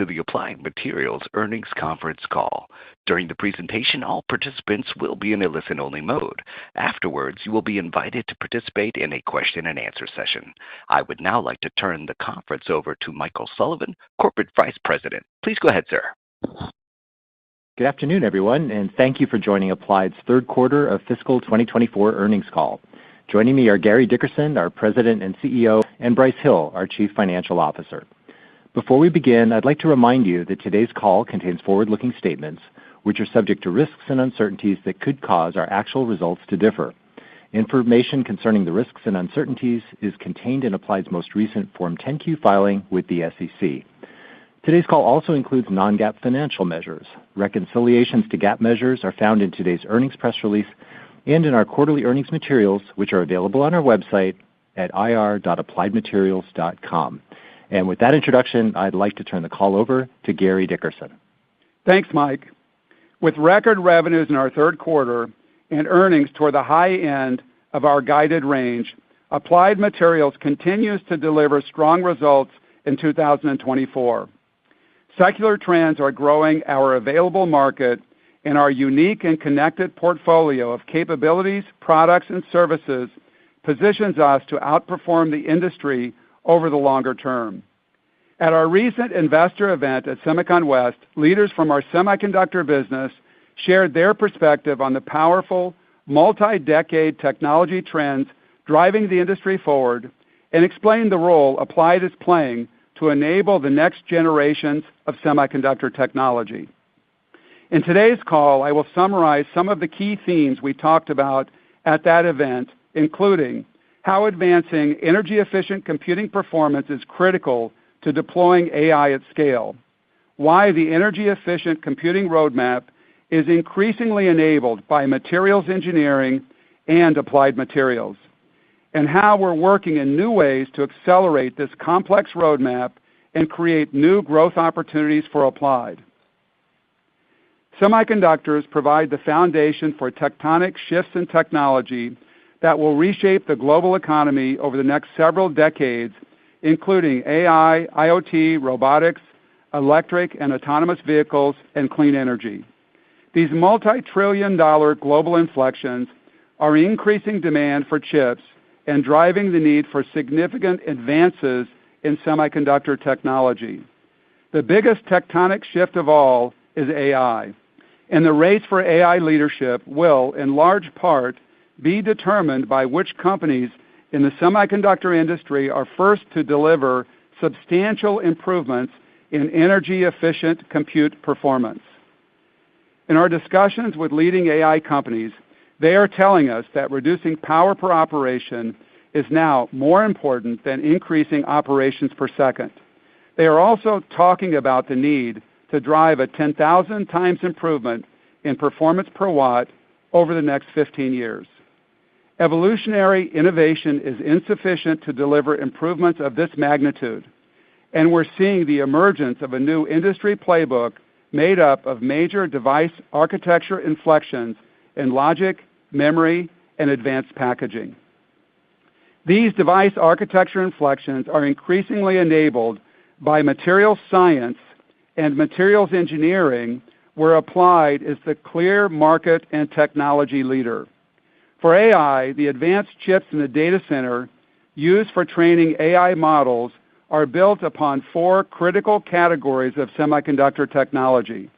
to the Applied Materials Earnings Conference Call. During the presentation, all participants will be in a listen-only mode. Afterwards, you will be invited to participate in a question-and-answer session. I would now like to turn the conference over to Michael Sullivan, Corporate Vice President. Please go ahead, sir. Good afternoon, everyone, and thank you for joining Applied's third quarter of fiscal 2024 earnings call. Joining me are Gary Dickerson, our President and CEO, and Brice Hill, our Chief Financial Officer. Before we begin, I'd like to remind you that today's call contains forward-looking statements, which are subject to risks and uncertainties that could cause our actual results to differ. Information concerning the risks and uncertainties is contained in Applied's most recent Form 10-Q filing with the SEC. Today's call also includes non-GAAP financial measures. Reconciliations to GAAP measures are found in today's earnings press release and in our quarterly earnings materials, which are available on our website at ir.appliedmaterials.com. And with that introduction, I'd like to turn the call over to Gary Dickerson. Thanks, Mike. With record revenues in our third quarter and earnings toward the high end of our guided range, Applied Materials continues to deliver strong results in 2024. Secular trends are growing our available market, and our unique and connected portfolio of capabilities, products, and services positions us to outperform the industry over the longer term. At our recent investor event at SEMICON West, leaders from our semiconductor business shared their perspective on the powerful, multi-decade technology trends driving the industry forward and explained the role Applied is playing to enable the next generations of semiconductor technology. In today's call, I will summarize some of the key themes we talked about at that event, including how advancing energy-efficient computing performance is critical to deploying AI at scale, why the energy-efficient computing roadmap is increasingly enabled by materials engineering and Applied Materials, and how we're working in new ways to accelerate this complex roadmap and create new growth opportunities for Applied. Semiconductors provide the foundation for tectonic shifts in technology that will reshape the global economy over the next several decades, including AI, IoT, robotics, electric and autonomous vehicles, and clean energy. These multi-trillion-dollar global inflections are increasing demand for chips and driving the need for significant advances in semiconductor technology. The biggest tectonic shift of all is AI, and the race for AI leadership will, in large part, be determined by which companies in the semiconductor industry are first to deliver substantial improvements in energy-efficient compute performance. In our discussions with leading AI companies, they are telling us that reducing power per operation is now more important than increasing operations per second. They are also talking about the need to drive a 10,000 times improvement in performance per watt over the next 15 years. Evolutionary innovation is insufficient to deliver improvements of this magnitude, and we're seeing the emergence of a new industry playbook made up of major device architecture inflections in logic, memory, and advanced packaging. These device architecture inflections are increasingly enabled by materials science and materials engineering, where Applied is the clear market and technology leader. For AI, the advanced chips in the data center used for training AI models are built upon four critical categories of semiconductor technology: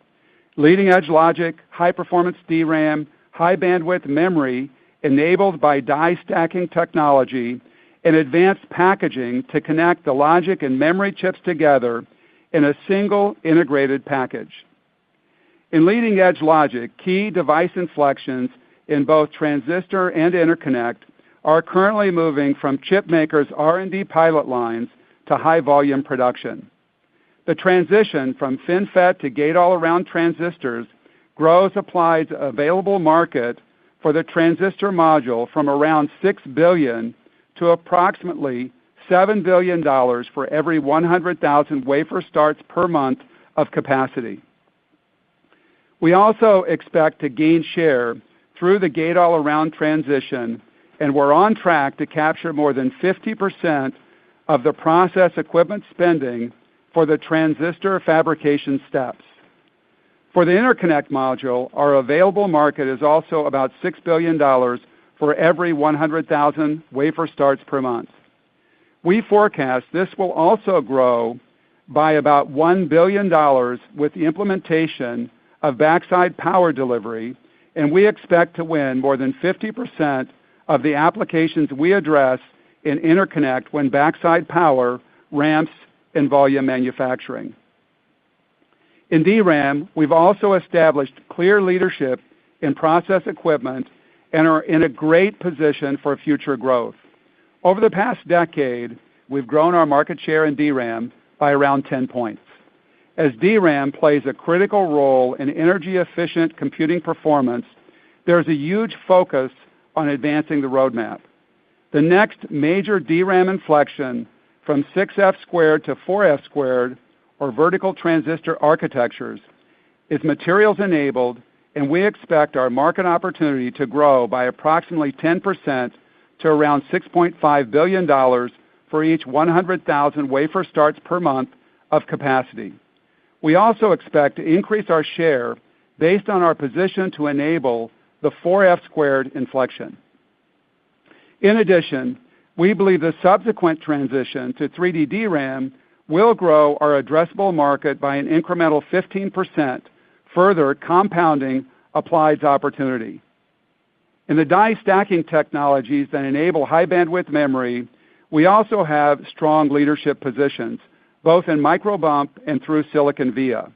leading-edge logic, high-performance DRAM, high-bandwidth memory enabled by die stacking technology, and advanced packaging to connect the logic and memory chips together in a single integrated package. In leading-edge logic, key device inflections in both transistor and interconnect are currently moving from chip makers' R&D pilot lines to high-volume production. The transition from FinFET to gate-all-around transistors grows Applied's available market for the transistor module from around $6 billion to approximately $7 billion for every 100,000 wafer starts per month of capacity. We also expect to gain share through the gate-all-around transition, and we're on track to capture more than 50% of the process equipment spending for the transistor fabrication steps. For the interconnect module, our available market is also about $6 billion for every 100,000 wafer starts per month. We forecast this will also grow by about $1 billion with the implementation of backside power delivery, and we expect to win more than 50% of the applications we address in interconnect when backside power ramps in volume manufacturing. In DRAM, we've also established clear leadership in process equipment and are in a great position for future growth. Over the past decade, we've grown our market share in DRAM by around 10 points. As DRAM plays a critical role in energy-efficient computing performance, there's a huge focus on advancing the roadmap. The next major DRAM inflection from 6F squared to 4F squared, or vertical transistor architectures, is materials enabled, and we expect our market opportunity to grow by approximately 10% to around $6.5 billion for each 100,000 wafer starts per month of capacity. We also expect to increase our share based on our position to enable the 4F squared inflection. In addition, we believe the subsequent transition to 3D DRAM will grow our addressable market by an incremental 15%, further compounding Applied's opportunity. In the die stacking technologies that enable high bandwidth memory, we also have strong leadership positions, both in microbump and through silicon via.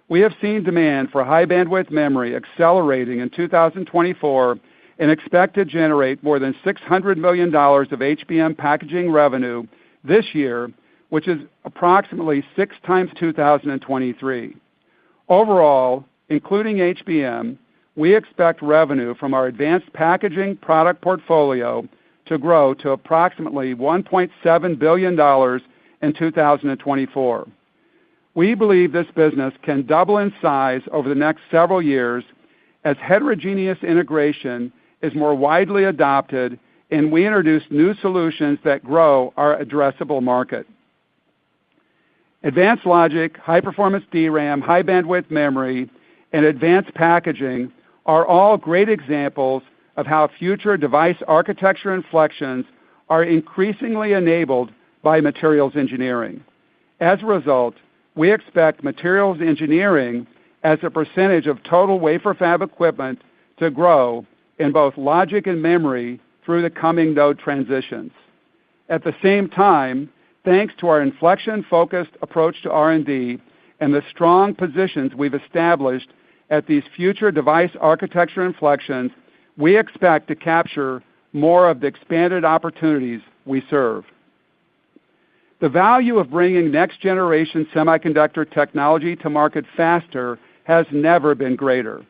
We have seen demand for high bandwidth memory accelerating in 2024 and expect to generate more than $600 million of HBM packaging revenue this year, which is approximately 6 times 2023. Overall, including HBM, we expect revenue from our advanced packaging product portfolio to grow to approximately $1.7 billion in 2024. We believe this business can double in size over the next several years as heterogeneous integration is more widely adopted and we introduce new solutions that grow our addressable market. Advanced logic, high-performance DRAM, high-bandwidth memory, and advanced packaging are all great examples of how future device architecture inflections are increasingly enabled by materials engineering. As a result, we expect materials engineering as a percentage of total wafer fab equipment to grow in both logic and memory through the coming node transitions. At the same time, thanks to our inflection-focused approach to R&D and the strong positions we've established at these future device architecture inflections, we expect to capture more of the expanded opportunities we serve. The value of bringing next-generation semiconductor technology to market faster has never been greater.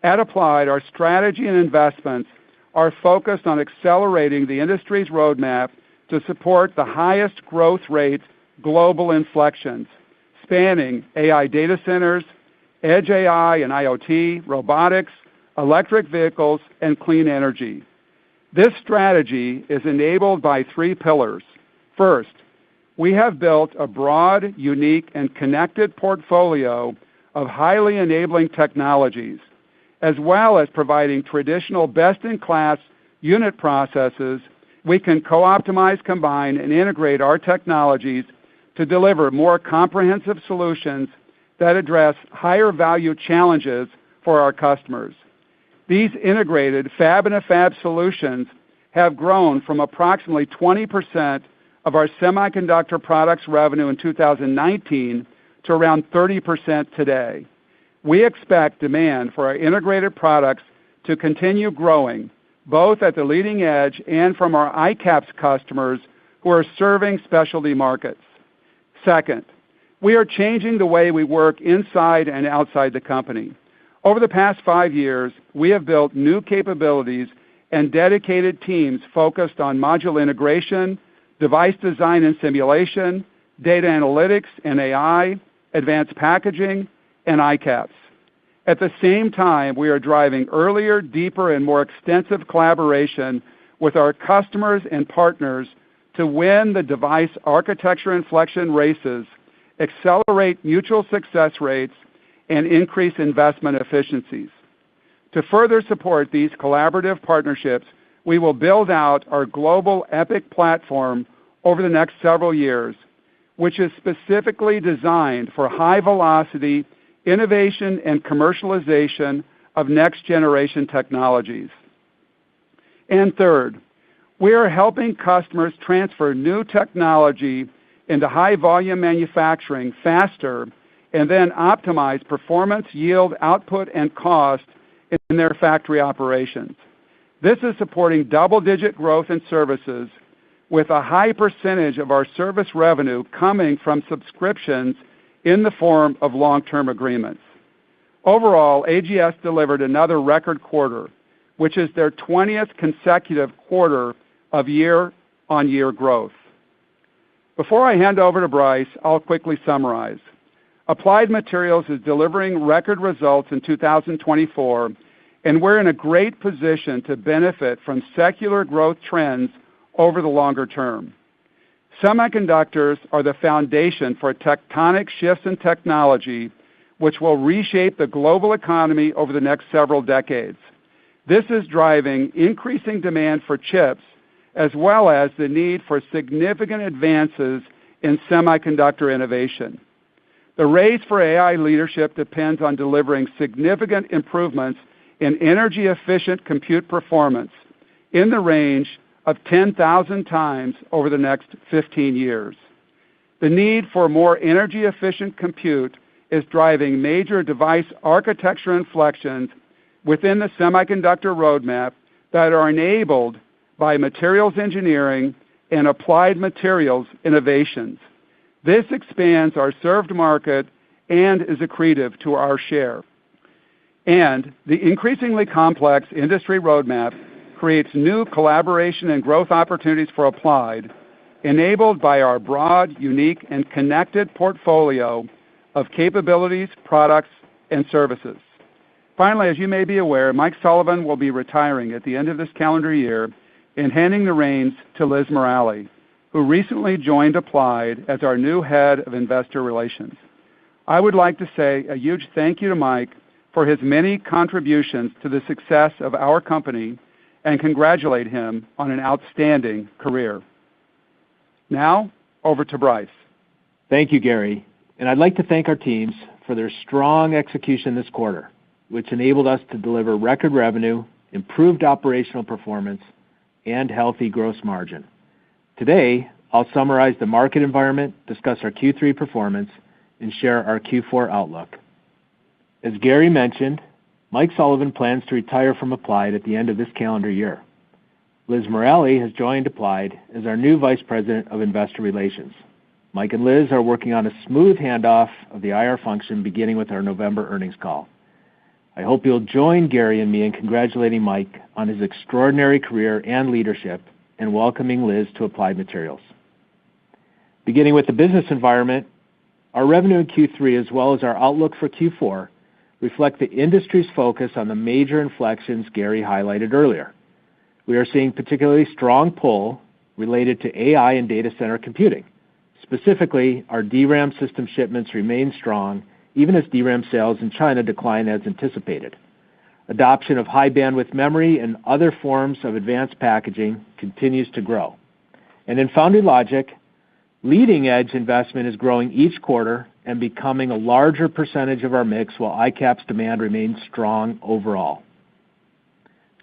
At Applied, our strategy and investments are focused on accelerating the industry's roadmap to support the highest growth rate global inflections, spanning AI data centers, edge AI and IoT, robotics, electric vehicles, and clean energy. This strategy is enabled by 3 pillars. First, we have built a broad, unique, and connected portfolio of highly enabling technologies, as well as providing traditional best-in-class unit processes. We can co-optimize, combine, and integrate our technologies to deliver more comprehensive solutions that address higher value challenges for our customers. These integrated fab-in-a-fab solutions have grown from approximately 20% of our semiconductor products revenue in 2019 to around 30% today. We expect demand for our integrated products to continue growing, both at the leading edge and from our ICAPS customers who are serving specialty markets. Second, we are changing the way we work inside and outside the company. Over the past 5 years, we have built new capabilities and dedicated teams focused on module integration, device design and simulation, data analytics and AI, advanced packaging, and ICAPS. At the same time, we are driving earlier, deeper, and more extensive collaboration with our customers and partners to win the device architecture inflection races accelerate mutual success rates, and increase investment efficiencies. To further support these collaborative partnerships, we will build out our global EPIC platform over the next several years, which is specifically designed for high-velocity innovation and commercialization of next-generation technologies. And third, we are helping customers transfer new technology into high-volume manufacturing faster and then optimize performance, yield, output, and cost in their factory operations. This is supporting double-digit growth in services, with a high percentage of our service revenue coming from subscriptions in the form of long-term agreements. Overall, AGS delivered another record quarter, which is their 20th consecutive quarter of year-on-year growth. Before I hand over to Brice, I'll quickly summarize. Applied Materials is delivering record results in 2024, and we're in a great position to benefit from secular growth trends over the longer term. Semiconductors are the foundation for tectonic shifts in technology, which will reshape the global economy over the next several decades. This is driving increasing demand for chips, as well as the need for significant advances in semiconductor innovation. The race for AI leadership depends on delivering significant improvements in energy-efficient compute performance in the range of 10,000 times over the next 15 years. The need for more energy-efficient compute is driving major device architecture inflections within the semiconductor roadmap that are enabled by materials engineering and applied materials innovations. This expands our served market and is accretive to our share. And the increasingly complex industry roadmap creates new collaboration and growth opportunities for Applied, enabled by our broad, unique, and connected portfolio of capabilities, products, and services. Finally, as you may be aware, Mike Sullivan will be retiring at the end of this calendar year and handing the reins to Liz Morali, who recently joined Applied as our new head of investor relations. I would like to say a huge thank you to Mike for his many contributions to the success of our company and congratulate him on an outstanding career. Now, over to Brice. Thank you, Gary. And I'd like to thank our teams for their strong execution this quarter, which enabled us to deliver record revenue, improved operational performance, and healthy gross margin. Today, I'll summarize the market environment, discuss our Q3 performance, and share our Q4 outlook. As Gary mentioned, Mike Sullivan plans to retire from Applied at the end of this calendar year. Liz Morali has joined Applied as our new Vice President of Investor Relations. Mike and Liz are working on a smooth handoff of the IR function beginning with our November earnings call. I hope you'll join Gary and me in congratulating Mike on his extraordinary career and leadership and welcoming Liz to Applied Materials. Beginning with the business environment, our revenue in Q3 as well as our outlook for Q4 reflect the industry's focus on the major inflections Gary highlighted earlier. We are seeing particularly strong pull related to AI and data center computing. Specifically, our DRAM system shipments remain strong, even as DRAM sales in China decline as anticipated. Adoption of high bandwidth memory and other forms of advanced packaging continues to grow. And in foundry logic, leading edge investment is growing each quarter and becoming a larger percentage of our mix while ICAPS demand remains strong overall.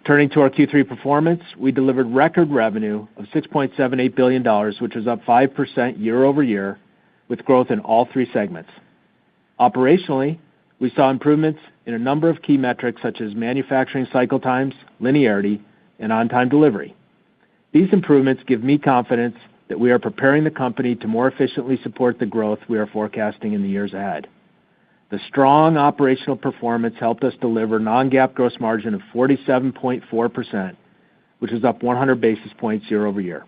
Turning to our Q3 performance, we delivered record revenue of $6.78 billion, which was up 5% year over year, with growth in all three segments. Operationally, we saw improvements in a number of key metrics such as manufacturing cycle times, linearity, and on-time delivery. These improvements give me confidence that we are preparing the company to more efficiently support the growth we are forecasting in the years ahead. The strong operational performance helped us deliver non-GAAP gross margin of 47.4%, which is up 100 basis points year over year.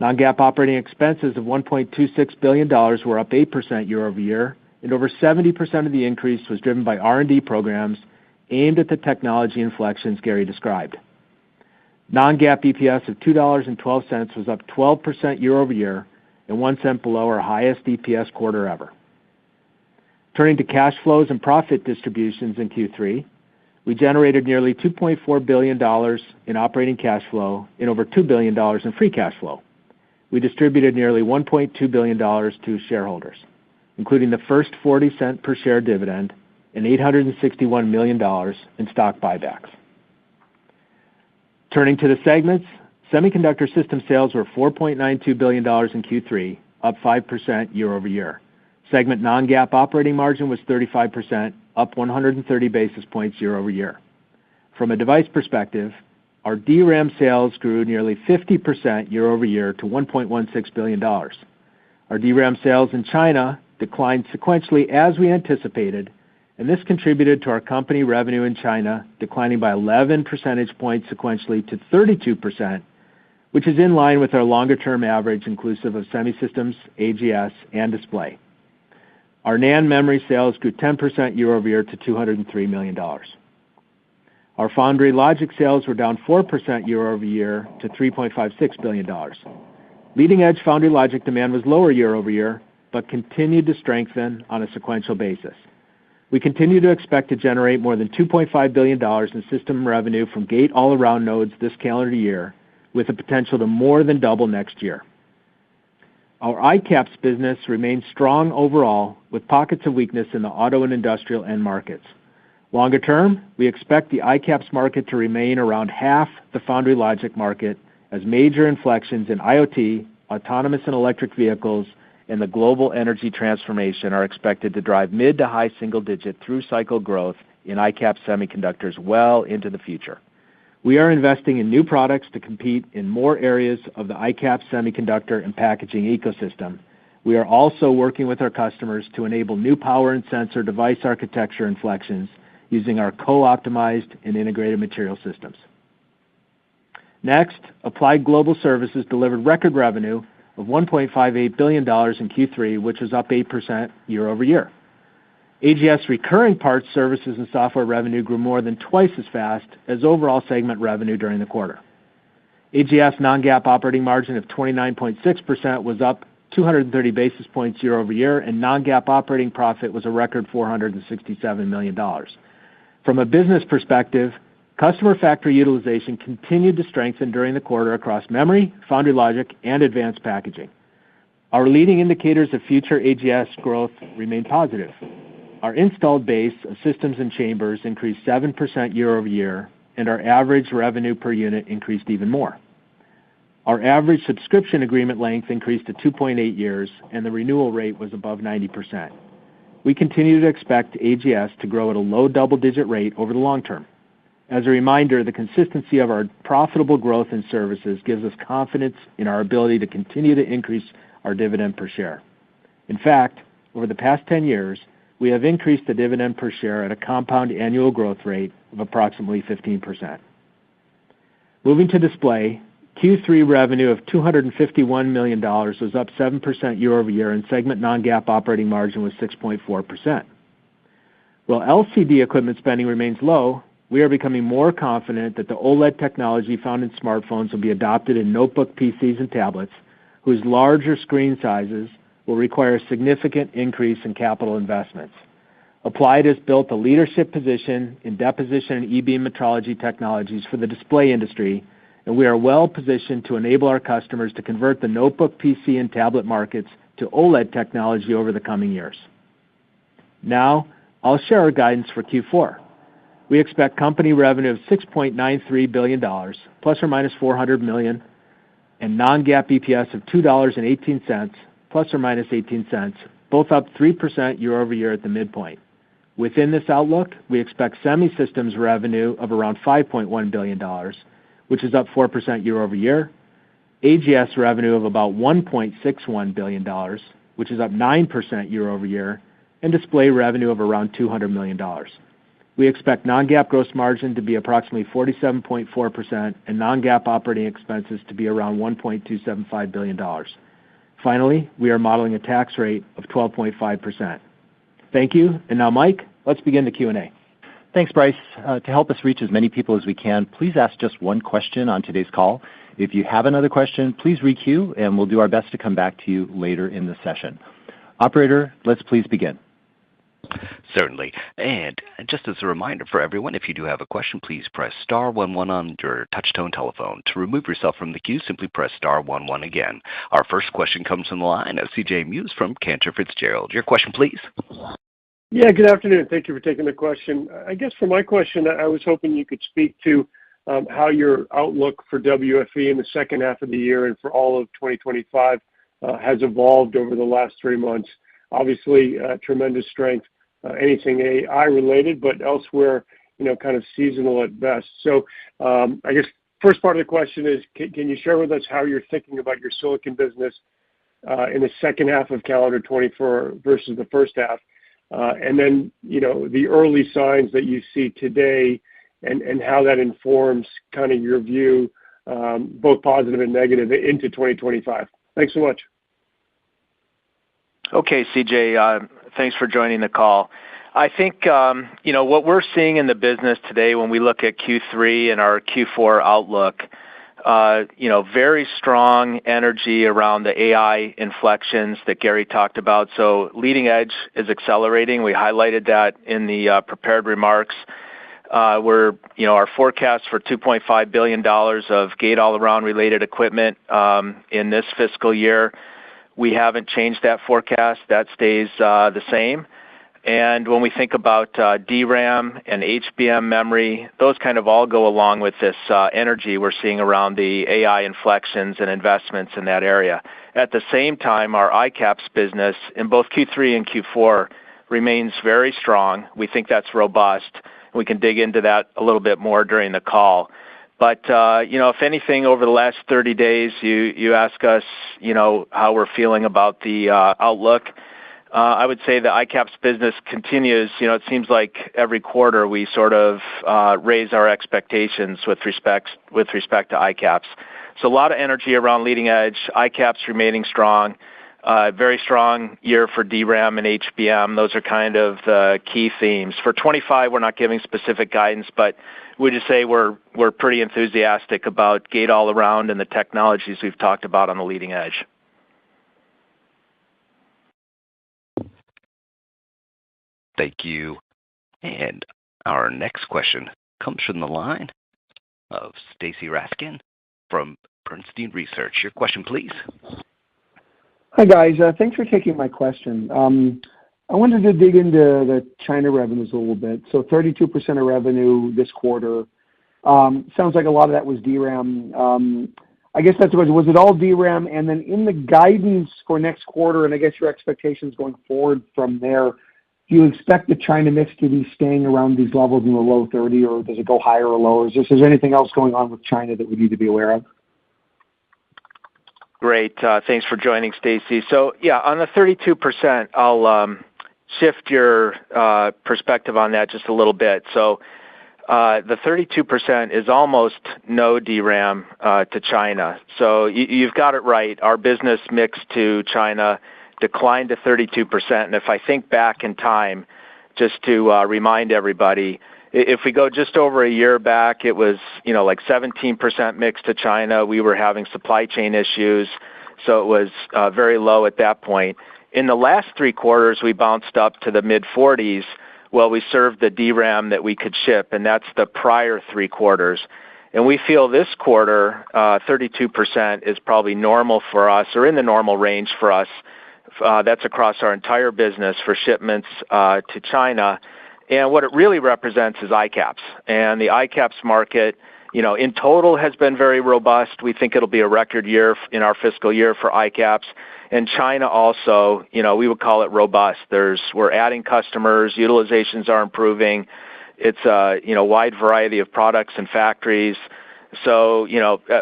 Non-GAAP operating expenses of $1.26 billion were up 8% year over year, and over 70% of the increase was driven by R&D programs aimed at the technology inflections Gary described. Non-GAAP EPS of $2.12 was up 12% year over year and 1 cent below our highest EPS quarter ever. Turning to cash flows and profit distributions in Q3, we generated nearly $2.4 billion in operating cash flow and over $2 billion in free cash flow. We distributed nearly $1.2 billion to shareholders, including the first 40-cent per share dividend and $861 million in stock buybacks. Turning to the segments, semiconductor system sales were $4.92 billion in Q3, up 5% year over year. Segment non-GAAP operating margin was 35%, up 130 basis points year over year. From a device perspective, our DRAM sales grew nearly 50% year over year to $1.16 billion. Our DRAM sales in China declined sequentially as we anticipated, and this contributed to our company revenue in China declining by 11 percentage points sequentially to 32%, which is in line with our longer-term average inclusive of semi-systems, AGS, and display. Our NAND memory sales grew 10% year over year to $203 million. Our foundry logic sales were down 4% year over year to $3.56 billion. Leading-edge foundry logic demand was lower year over year, but continued to strengthen on a sequential basis. We continue to expect to generate more than $2.5 billion in system revenue from gate-all-around nodes this calendar year, with the potential to more than double next year. Our ICAPS business remains strong overall, with pockets of weakness in the auto and industrial end markets. Longer term, we expect the ICAPS market to remain around half the foundry logic market as major inflections in IoT, autonomous and electric vehicles, and the global energy transformation are expected to drive mid to high single-digit through-cycle growth in ICAPS semiconductors well into the future. We are investing in new products to compete in more areas of the ICAPS semiconductor and packaging ecosystem. We are also working with our customers to enable new power and sensor device architecture inflections using our co-optimized and integrated material systems. Next, Applied Global Services delivered record revenue of $1.58 billion in Q3, which was up 8% year over year. AGS recurring parts, services, and software revenue grew more than twice as fast as overall segment revenue during the quarter. AGS non-GAAP operating margin of 29.6% was up 230 basis points year over year, and non-GAAP operating profit was a record $467 million. From a business perspective, customer factory utilization continued to strengthen during the quarter across memory, foundry logic, and advanced packaging. Our leading indicators of future AGS growth remain positive. Our installed base of systems and chambers increased 7% year over year, and our average revenue per unit increased even more. Our average subscription agreement length increased to 2.8 years, and the renewal rate was above 90%. We continue to expect AGS to grow at a low double-digit rate over the long term. As a reminder, the consistency of our profitable growth in services gives us confidence in our ability to continue to increase our dividend per share. In fact, over the past 10 years, we have increased the dividend per share at a compound annual growth rate of approximately 15%. Moving to display, Q3 revenue of $251 million was up 7% year over year, and segment non-GAAP operating margin was 6.4%. While LCD equipment spending remains low, we are becoming more confident that the OLED technology found in smartphones will be adopted in notebook PCs and tablets, whose larger screen sizes will require a significant increase in capital investments. Applied has built a leadership position in deposition and e-beam metrology technologies for the display industry, and we are well positioned to enable our customers to convert the notebook PC and tablet markets to OLED technology over the coming years. Now, I'll share our guidance for Q4. We expect company revenue of $6.93 billion, plus or minus $400 million, and non-GAAP EPS of $2.18, plus or minus 18 cents, both up 3% year over year at the midpoint. Within this outlook, we expect semi-systems revenue of around $5.1 billion, which is up 4% year over year, AGS revenue of about $1.61 billion, which is up 9% year over year, and display revenue of around $200 million. We expect non-GAAP gross margin to be approximately 47.4% and non-GAAP operating expenses to be around $1.275 billion. Finally, we are modeling a tax rate of 12.5%. Thank you. And now, Mike, let's begin the Q&A. Thanks, Brice. To help us reach as many people as we can, please ask just one question on today's call. If you have another question, please re-queue, and we'll do our best to come back to you later in the session. Operator, let's please begin. Certainly. And just as a reminder for everyone, if you do have a question, please press star 11 on your touch-tone telephone. To remove yourself from the queue, simply press star 11 again. Our first question comes from the line of C.J. Muse from Cantor Fitzgerald. Your question, please. Yeah, good afternoon. Thank you for taking the question. I guess for my question, I was hoping you could speak to how your outlook for WFE in the second half of the year and for all of 2025 has evolved over the last 3 months. Obviously, tremendous strength, anything AI related, but elsewhere, kind of seasonal at best. So I guess first part of the question is, can you share with us how you're thinking about your silicon business in the second half of calendar 24 versus the first half? And then, the early signs that you see today and how that informs kind of your view, both positive and negative, into 2025. Thanks so much. Okay, CJ, thanks for joining the call. I think, what we're seeing in the business today when we look at Q3 and our Q4 outlook, very strong energy around the AI inflections that Gary talked about. So leading edge is accelerating. We highlighted that in the prepared remarks. Our forecast for $2.5 billion of gate-all-around related equipment in this fiscal year, we haven't changed that forecast. That stays the same. And when we think about DRAM and HBM memory, those kind of all go along with this energy we're seeing around the AI inflections and investments in that area. At the same time, our ICAPS business in both Q3 and Q4 remains very strong. We think that's robust. We can dig into that a little bit more during the call. But, if anything, over the last 30 days, you ask us, how we're feeling about the outlook. I would say the ICAPS business continues. It seems like every quarter we sort of raise our expectations with respect to ICAPS. So a lot of energy around leading edge, ICAPS remaining strong, very strong year for DRAM and HBM. Those are kind of the key themes. For 25, we're not giving specific guidance, but we just say we're pretty enthusiastic about gate-all-around and the technologies we've talked about on the leading edge. Thank you. And our next question comes from the line of Stacy Rasgon from Bernstein Research. Your question, please. Hi, guys. Thanks for taking my question. I wanted to dig into the China revenues a little bit. So 32% of revenue this quarter. Sounds like a lot of that was DRAM. I guess that's what was it all DRAM? And then in the guidance for next quarter, and I guess your expectations going forward from there, do you expect the China mix to be staying around these levels in the low 30, or does it go higher or lower? Is there anything else going on with China that we need to be aware of? Great. Thanks for joining, Stacy. So, yeah, on the 32%, I'll shift your perspective on that just a little bit. So the 32% is almost no DRAM to China. So you've got it right. Our business mix to China declined to 32%. And if I think back in time, just to remind everybody, if we go just over a year back, it was, like 17% mix to China. We were having supply chain issues, so it was very low at that point. In the last 3 quarters, we bounced up to the mid-40s. Well, we served the DRAM that we could ship, and that's the prior 3 quarters. And we feel this quarter, 32% is probably normal for us, or in the normal range for us. That's across our entire business for shipments to China. And what it really represents is ICAPS. And the ICAPS market, in total has been very robust. We think it'll be a record year in our fiscal year for ICAPS. And China also, we would call it robust. We're adding customers, utilizations are improving. It's a wide variety of products and factories. So,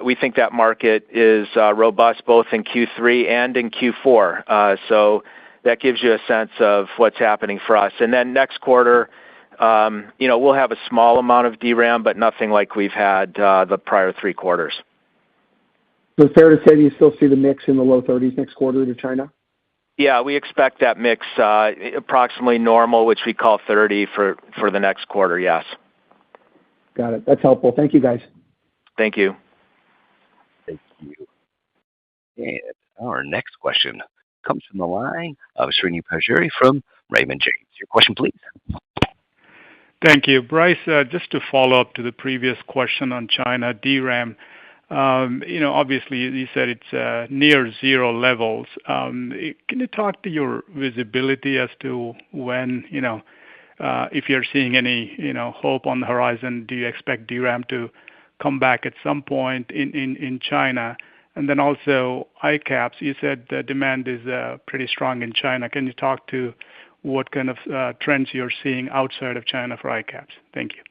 we think that market is robust both in Q3 and in Q4. So that gives you a sense of what's happening for us. And then next quarter, we'll have a small amount of DRAM, but nothing like we've had the prior 3 quarters. So it's fair to say you still see the mix in the low 30s next quarter to China? Yeah, we expect that mix approximately normal, which we call 30 for the next quarter, yes. Got it. That's helpful. Thank you, guys. Thank you. you. And our next question comes from the line of Srini Pajjuri from Raymond James. Your question, please. Thank you. Bryce, just to follow up to the previous question on China DRAM, obviously you said it's near zero levels. Can you talk to your visibility as to when, if you're seeing any, hope on the horizon? Do you expect DRAM to come back at some point in China? And then also ICAPS, you said the demand is pretty strong in China. Can you talk to what kind of trends you're seeing outside of China for ICAPS? Thank you.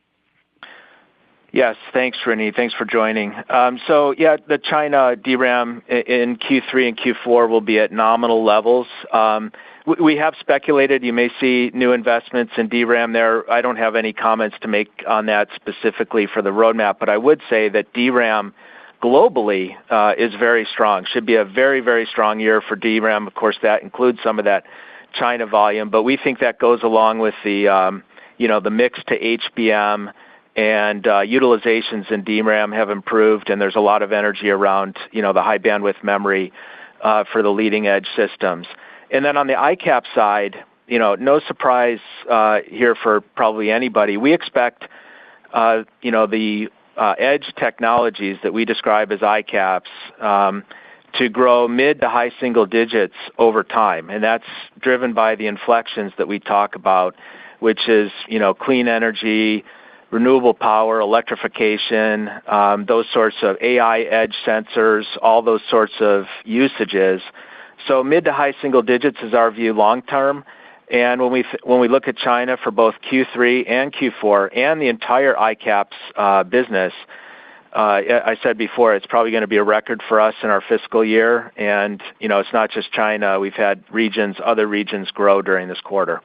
Yes, thanks, Srini. Thanks for joining. The China DRAM in Q3 and Q4 will be at nominal levels. We have speculated you may see new investments in DRAM there. I don't have any comments to make on that specifically for the roadmap, but I would say that DRAM globally is very strong. Should be a very, very strong year for DRAM. Of course, that includes some of that China volume, but we think that goes along with the mix to HBM, and utilizations in DRAM have improved, and there's a lot of energy around the high bandwidth memory for the leading edge systems. And then on the ICAP side, no surprise here for probably anybody. We expect the edge technologies that we describe as ICAPS to grow mid to high single digits over time. And that's driven by the inflections that we talk about, which is, clean energy, renewable power, electrification, those sorts of AI edge sensors, all those sorts of usages. So mid to high single digits is our view long term. And when we look at China for both Q3 and Q4 and the entire ICAPS business, I said before, it's probably going to be a record for us in our fiscal year. And, it's not just China. We've had other regions grow during this quarter.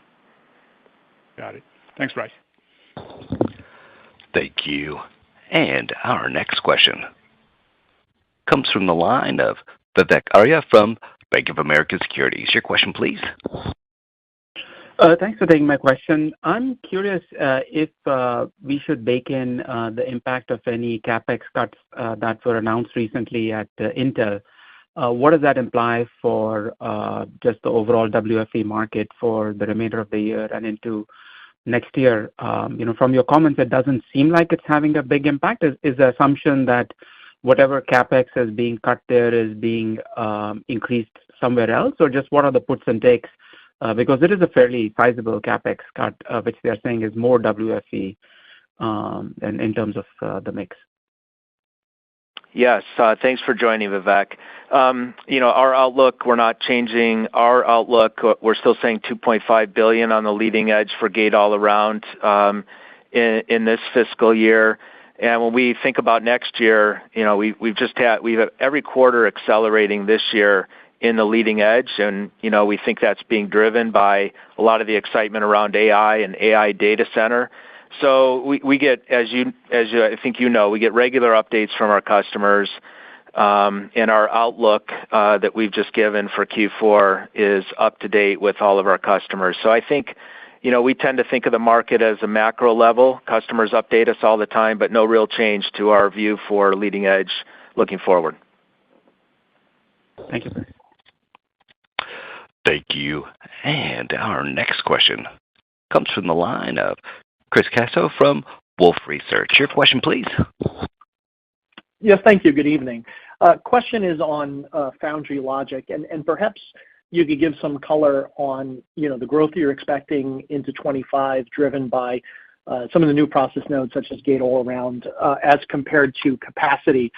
Got it. Thanks, Bryce. Thank you. And our next question comes from the line of Vivek Arya from Bank of America Securities. Your question, please. Thanks for taking my question. I'm curious if we should bake in the impact of any CapEx cuts that were announced recently at Intel. What does that imply for just the overall WFE market for the remainder of the year and into next year? From your comments, it doesn't seem like it's having a big impact. Is the assumption that whatever CapEx is being cut there is being increased somewhere else, or just what are the puts and takes? Because it is a fairly sizable CapEx cut, which they are saying is more WFE in terms of the mix. Yes, thanks for joining, Vivek. Our outlook, we're not changing our outlook. We're still saying $2.5 billion on the leading edge for gate-all-around in this fiscal year. And when we think about next year, we have every quarter accelerating this year in the leading edge, and we think that's being driven by a lot of the excitement around AI and AI data center. So we get, as I think we get regular updates from our customers, and our outlook that we've just given for Q4 is up to date with all of our customers. So I think we tend to think of the market as a macro level. Customers update us all the time, but no real change to our view for leading edge looking forward. Thank you. Thank you. And our next question comes from the line of Chris Caso from Wolfe Research. Your question, please. Yes, thank you. Good evening. Question is on foundry logic, and perhaps you could give some color on the growth you're expecting into 25, driven by some of the new process nodes such as gate-all-around, as compared to capacity,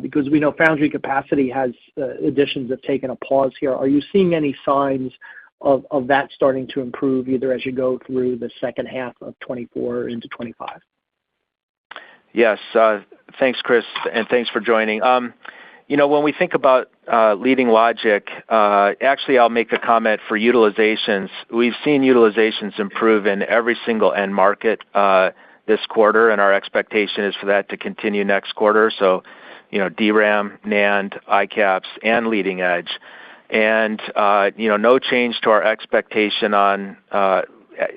because we know foundry capacity additions have taken a pause here. Are you seeing any signs of that starting to improve either as you go through the second half of 24 into 25? Yes, thanks, Chris, and thanks for joining. When we think about leading logic, actually I'll make a comment for utilizations. We've seen utilizations improve in every single end market this quarter, and our expectation is for that to continue next quarter. So, DRAM, NAND, ICAPS, and leading edge. And, no change to our expectation on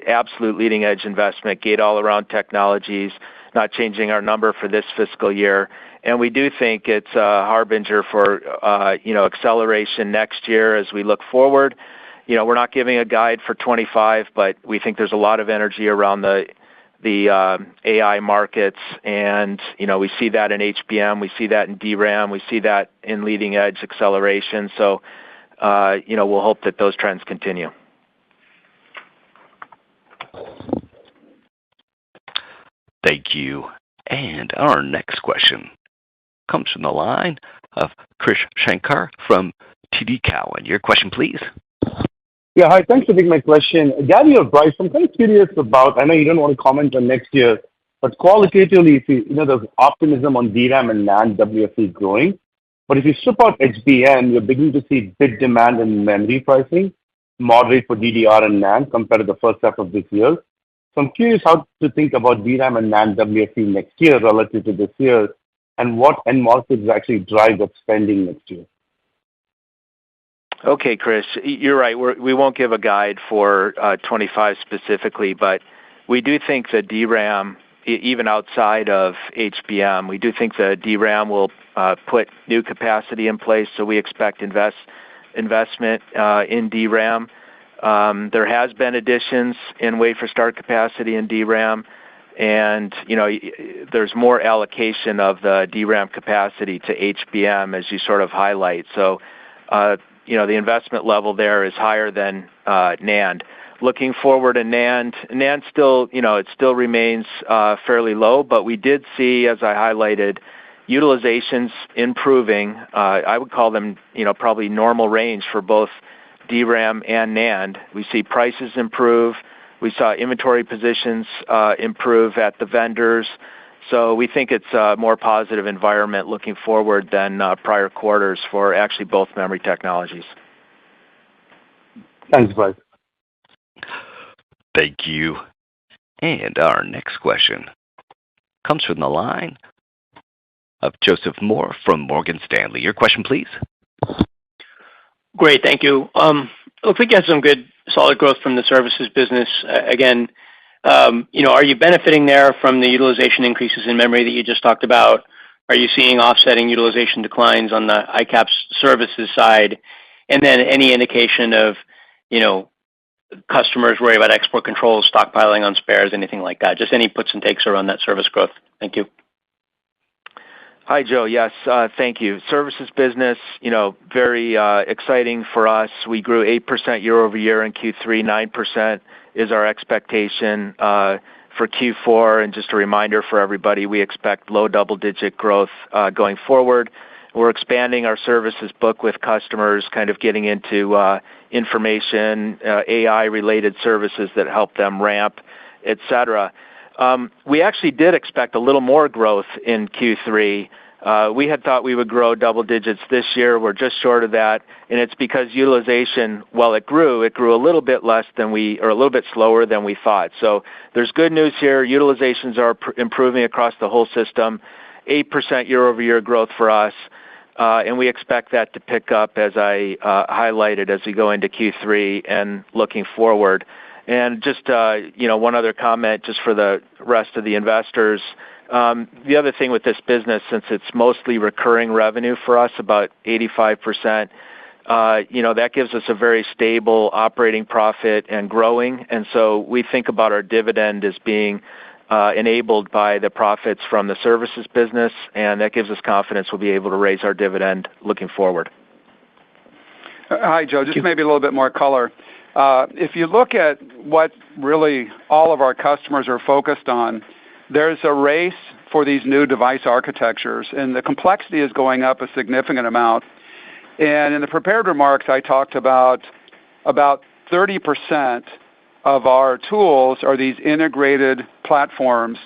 absolute leading-edge investment, gate-all-around technologies, not changing our number for this fiscal year. And we do think it's a harbinger for, acceleration next year as we look forward. We're not giving a guide for 25, but we think there's a lot of energy around the AI markets, and we see that in HBM, we see that in DRAM, we see that in leading edge acceleration. So we'll hope that those trends continue. Thank you. And our next question comes from the line of Krish Sankar from TD Cowen. Your question, please. Yeah, hi. Thanks for taking my question. Gary or Bryce, I'm kind of curious about, I know you don't want to comment on next year, but qualitatively, if there's optimism on DRAM and NAND WFE growing. But if you strip out HBM, you're beginning to see big demand in memory pricing, moderate for DDR and NAND compared to the first half of this year. So I'm curious how to think about DRAM and NAND WFE next year relative to this year, and what end markets actually drive that spending next year. Okay, Chris, you're right. We won't give a guide for 25 specifically, but we do think that DRAM, even outside of HBM, we do think that DRAM will put new capacity in place, so we expect investment in DRAM. There has been additions in wafer start capacity in DRAM, and there's more allocation of the DRAM capacity to HBM, as you sort of highlight. So the investment level there is higher than NAND. Looking forward to NAND still, it still remains fairly low, but we did see, as I highlighted, utilizations improving. I would call them, probably normal range for both DRAM and NAND. We see prices improve. We saw inventory positions improve at the vendors. So we think it's a more positive environment looking forward than prior quarters for actually both memory technologies. Thanks, Bryce. Thank you. And our next question comes from the line of Joseph Moore from Morgan Stanley. Your question, please. Great, thank you. Looks like you had some good, solid growth from the services business. Again, are you benefiting there from the utilization increases in memory that you just talked about? Are you seeing offsetting utilization declines on the ICAPS services side? And then any indication of, customers worry about export controls, stockpiling on spares, anything like that? Just any puts and takes around that service growth. Thank you. Hi, Joe. Yes, thank you. Services business, very exciting for us. We grew 8% year over year in Q3, 9% is our expectation for Q4. And just a reminder for everybody, we expect low double-digit growth going forward. We're expanding our services book with customers, kind of getting into information, AI-related services that help them ramp, et cetera. We actually did expect a little more growth in Q3. We had thought we would grow double digits this year. We're just short of that, and it's because utilization, while it grew a little bit less than or a little bit slower than we thought. So there's good news here. Utilizations are improving across the whole system, 8% year-over-year growth for us, and we expect that to pick up, as I highlighted, as we go into Q3 and looking forward. And just, one other comment just for the rest of the investors. The other thing with this business, since it's mostly recurring revenue for us, about 85%, that gives us a very stable operating profit and growing. And so we think about our dividend as being enabled by the profits from the services business, and that gives us confidence we'll be able to raise our dividend looking forward. Hi, Joe. Just maybe a little bit more color. If you look at what really all of our customers are focused on, there's a race for these new device architectures, and the complexity is going up a significant amount. And in the prepared remarks, I talked about 30% of our tools are these integrated platforms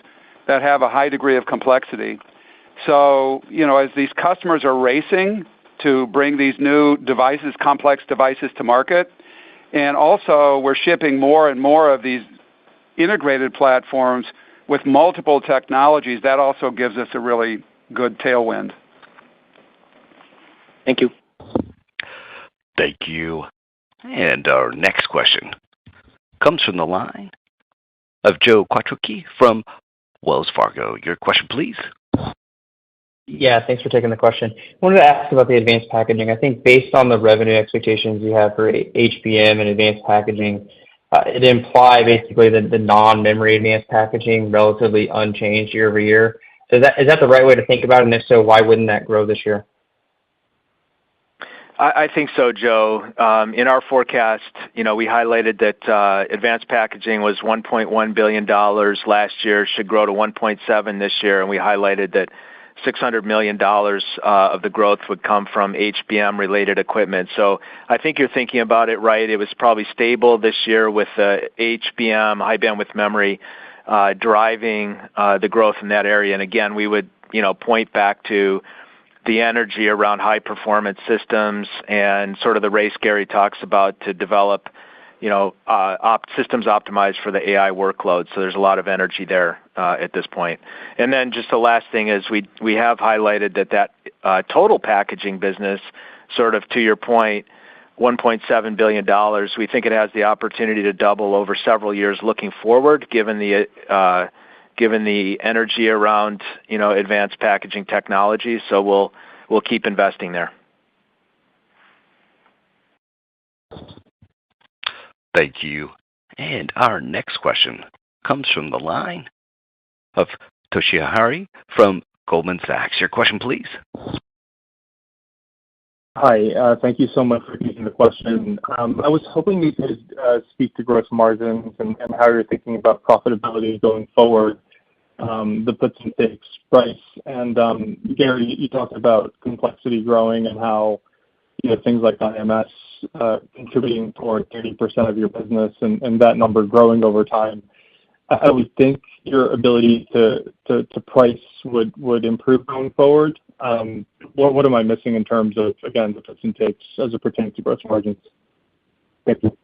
that have a high degree of complexity. So, as these customers are racing to bring these new devices, complex devices to market, and also we're shipping more and more of these integrated platforms with multiple technologies, that also gives us a really good tailwind. Thank you. Thank you. And our next question comes from the line of Joe Quatrochi from Wells Fargo. Your question, please. Yeah, thanks for taking the question. I wanted to ask about the advanced packaging. I think based on the revenue expectations you have for HBM and advanced packaging, it imply basically that the non-memory advanced packaging relatively unchanged year over year. So is that the right way to think about it? And if so, why wouldn't that grow this year? I think so, Joe. In our forecast, we highlighted that advanced packaging was $1.1 billion last year, should grow to $1.7 billion this year, and we highlighted that $600 million of the growth would come from HBM-related equipment. So I think you're thinking about it right. It was probably stable this year with HBM, high bandwidth memory, driving the growth in that area. And again, we would point back to the energy around high-performance systems and sort of the race Gary talks about to develop systems optimized for the AI workload. So there's a lot of energy there at this point. And then just the last thing is we have highlighted that total packaging business, sort of to your point, $1.7 billion. We think it has the opportunity to double over several years looking forward, given the energy around advanced packaging technology. So we'll keep investing there. Thank you. And our next question comes from the line of Toshiya Hari from Goldman Sachs. Your question, please. Hi. Thank you so much for taking the question. I was hoping you could speak to gross margins and how you're thinking about profitability going forward, the puts and takes, Brice. And Gary, you talked about complexity growing and how things like IMS contributing toward 30% of your business and that number growing over time. I would think your ability to price would improve going forward. What am I missing in terms of, again, the puts and takes as it pertains to gross margins? Thank you.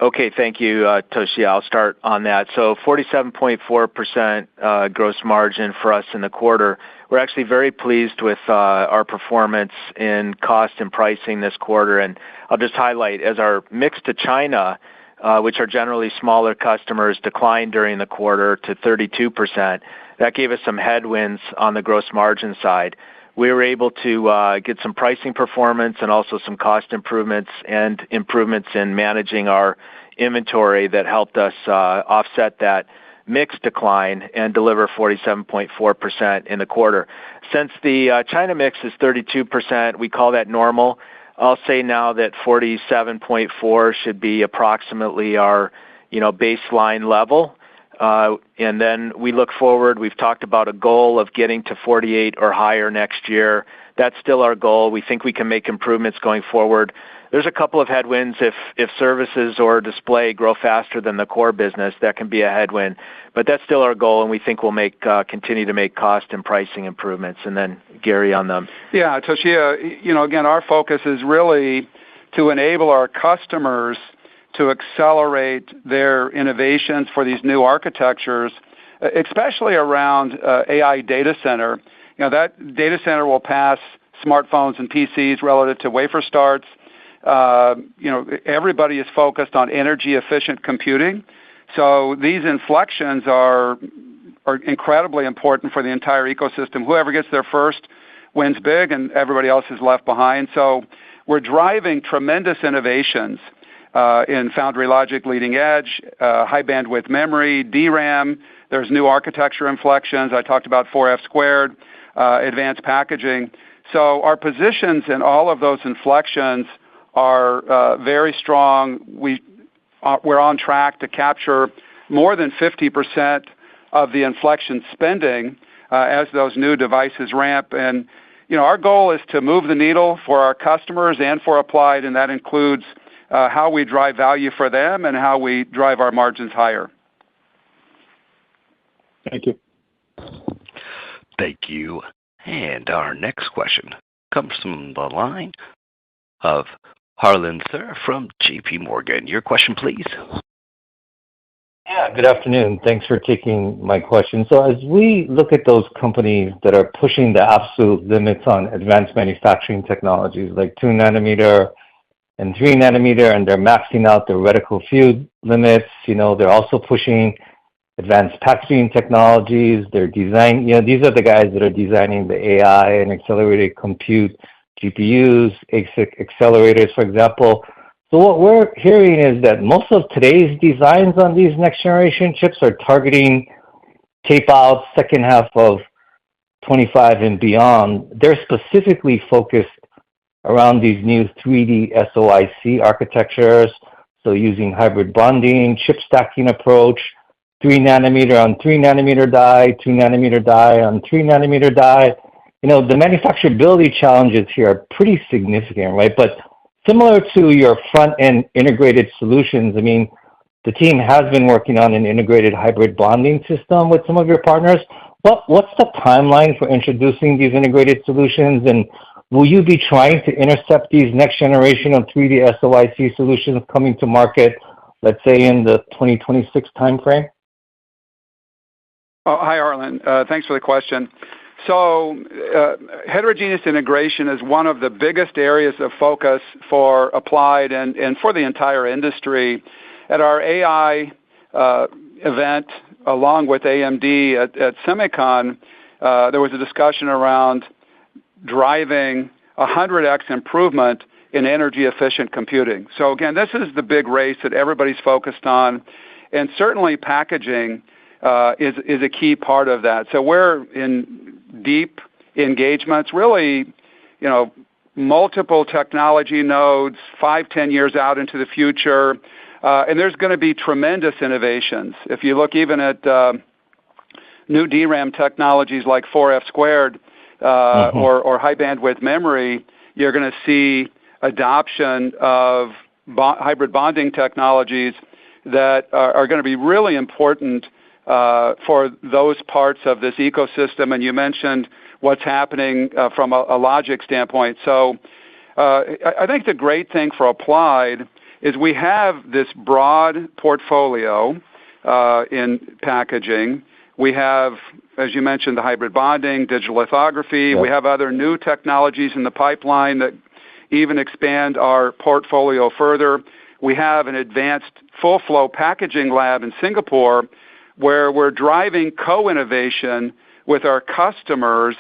Okay, thank you, Toshiya. I'll start on that. So 47.4% gross margin for us in the quarter. We're actually very pleased with our performance in cost and pricing this quarter. And I'll just highlight, as our mix to China, which are generally smaller customers, declined during the quarter to 32%. That gave us some headwinds on the gross margin side. We were able to get some pricing performance and also some cost improvements and improvements in managing our inventory that helped us offset that mix decline and deliver 47.4% in the quarter. Since the China mix is 32%, we call that normal. I'll say now that 47.4 should be approximately our baseline level. And then we look forward. We've talked about a goal of getting to 48 or higher next year. That's still our goal. We think we can make improvements going forward. There's a couple of headwinds. If services or display grow faster than the core business, that can be a headwind. But that's still our goal, and we think we'll continue to make cost and pricing improvements. And then Gary on them. Yeah, Toshiya, again, our focus is really to enable our customers to accelerate their innovations for these new architectures, especially around AI data center. That data center will pass smartphones and PCs relative to wafer starts. Everybody is focused on energy-efficient computing. So these inflections are incredibly important for the entire ecosystem. Whoever gets there first wins big, and everybody else is left behind. So we're driving tremendous innovations in foundry logic, leading edge, high bandwidth memory, DRAM. There's new architecture inflections. I talked about 4F squared, advanced packaging. So our positions in all of those inflections are very strong. We're on track to capture more than 50% of the inflection spending as those new devices ramp. And our goal is to move the needle for our customers and for Applied, and that includes how we drive value for them and how we drive our margins higher. Thank you. Thank you. And our next question comes from the line of Harlan Sur from J.P. Morgan. Your question, please. Yeah, good afternoon. Thanks for taking my question. So as we look at those companies that are pushing the absolute limits on advanced manufacturing technologies like 2 nanometer, and 3 nanometer, and they're maxing out their reticle field limits. They're also pushing advanced packaging technologies. They're designing, these are the guys that are designing the AI and accelerated compute GPUs, ASIC accelerators, for example. So what we're hearing is that most of today's designs on these next generation chips are targeting tape out second half of 25 and beyond. They're specifically focused around these new 3D SoIC architectures, so using hybrid bonding, chip stacking approach, 3 nanometer on 3 nanometer die, 2 nanometer die on 3 nanometer die. The manufacturability challenges here are pretty significant, right? But similar to your front-end integrated solutions, the team has been working on an integrated hybrid bonding system with some of your partners. What's the timeline for introducing these integrated solutions, and will you be trying to intercept these next generation of 3D SoIC solutions coming to market, let's say in the 2026 timeframe? Oh, hi, Harlan. Thanks for the question. So heterogeneous integration is one of the biggest areas of focus for Applied and for the entire industry. At our AI event, along with AMD at Semicon, there was a discussion around driving 100x improvement in energy-efficient computing. So again, this is the big race that everybody's focused on, and certainly packaging is a key part of that. So we're in deep engagements, really, multiple technology nodes, 5-10 years out into the future, and there's going to be tremendous innovations. If you look even at new DRAM technologies like 4F squared or high bandwidth memory, you're going to see adoption of hybrid bonding technologies that are going to be really important for those parts of this ecosystem. And you mentioned what's happening from a logic standpoint. So I think the great thing for Applied is we have this broad portfolio in packaging. We have, as you mentioned, the hybrid bonding, digital lithography. Yep. We have other new technologies in the pipeline that even expand our portfolio further. We have an advanced full-flow packaging lab in Singapore where we're driving co-innovation with our customers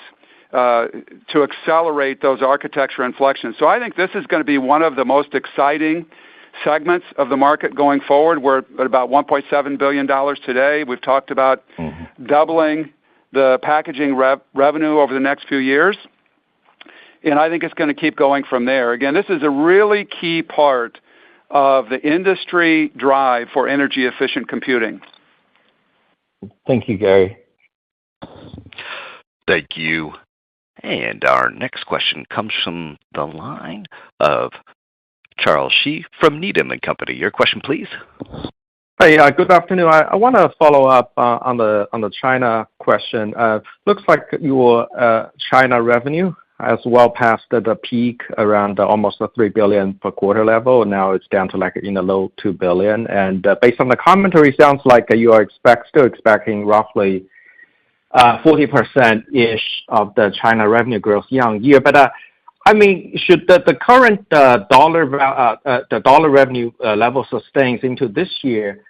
to accelerate those architecture inflections. So I think this is going to be one of the most exciting segments of the market going forward. We're at about $1.7 billion today. We've talked about doubling the packaging revenue over the next few years, and I think it's going to keep going from there. Again, this is a really key part of the industry drive for energy-efficient computing. Thank you, Gary. Thank you. And our next question comes from the line of Charles Shi from Needham & Company. Your question, please. Hey, good afternoon. I want to follow up on the China question. Looks like your China revenue has well passed the peak around almost a $3 billion per quarter level. Now it's down to like in the low $2 billion. And based on the commentary, sounds like you are still expecting roughly 40%-ish of the China revenue growth year-on-year. But should the current dollar revenue level sustains into this year?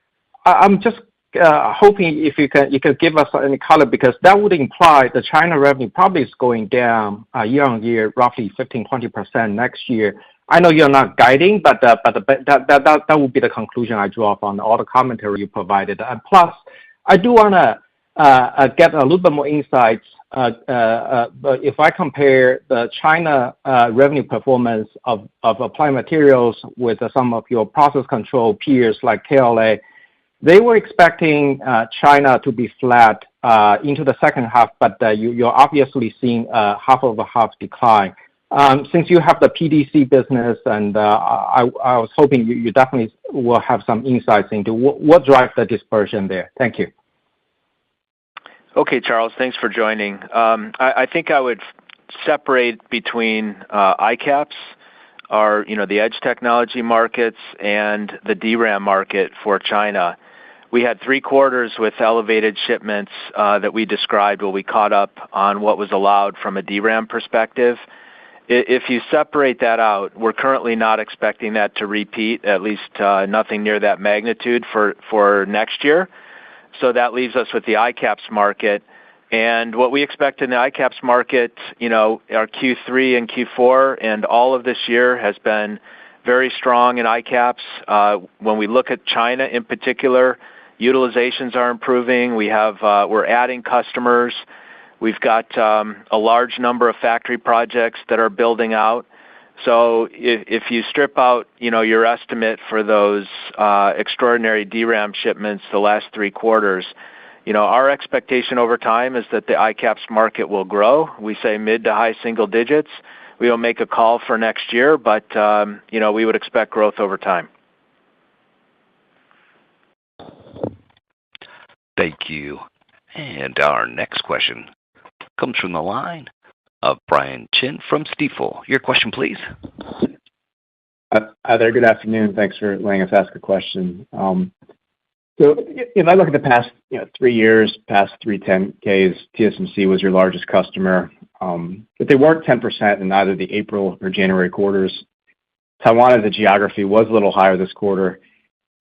I'm just hoping if you could give us any color, because that would imply the China revenue probably is going down year-on-year, roughly 15-20% next year. I know you're not guiding, but that would be the conclusion I draw from all the commentary you provided. Plus, I do want to get a little bit more insights. But if I compare the China revenue performance of Applied Materials with some of your process control peers like KLA, they were expecting China to be flat into the second half, but you're obviously seeing a half-over-half decline. Since you have the PDC business, and I was hoping you definitely will have some insights into what drives the dispersion there. Thank you. Okay, Charles, thanks for joining. I think I would separate between ICAPS, the edge technology markets, and the DRAM market for China. We had 3 quarters with elevated shipments that we described where we caught up on what was allowed from a DRAM perspective. If you separate that out, we're currently not expecting that to repeat, at least nothing near that magnitude for next year. So that leaves us with the ICAPS market. And what we expect in the ICAPS market, our Q3 and Q4 and all of this year has been very strong in ICAPS. When we look at China in particular, utilizations are improving. We're adding customers. We've got a large number of factory projects that are building out. So if you strip out, your estimate for those extraordinary DRAM shipments the last 3 quarters, our expectation over time is that the ICAPS market will grow. We say mid to high single digits. We don't make a call for next year, but we would expect growth over time. Thank you. And our next question comes from the line of Brian Chin from Stifel. Your question, please. Hi there. Good afternoon. Thanks for letting us ask a question. So if I look at the past 3 years, past 3 10Ks, TSMC was your largest customer, but they weren't 10% in either the April or January quarters. Taiwan as a geography was a little higher this quarter.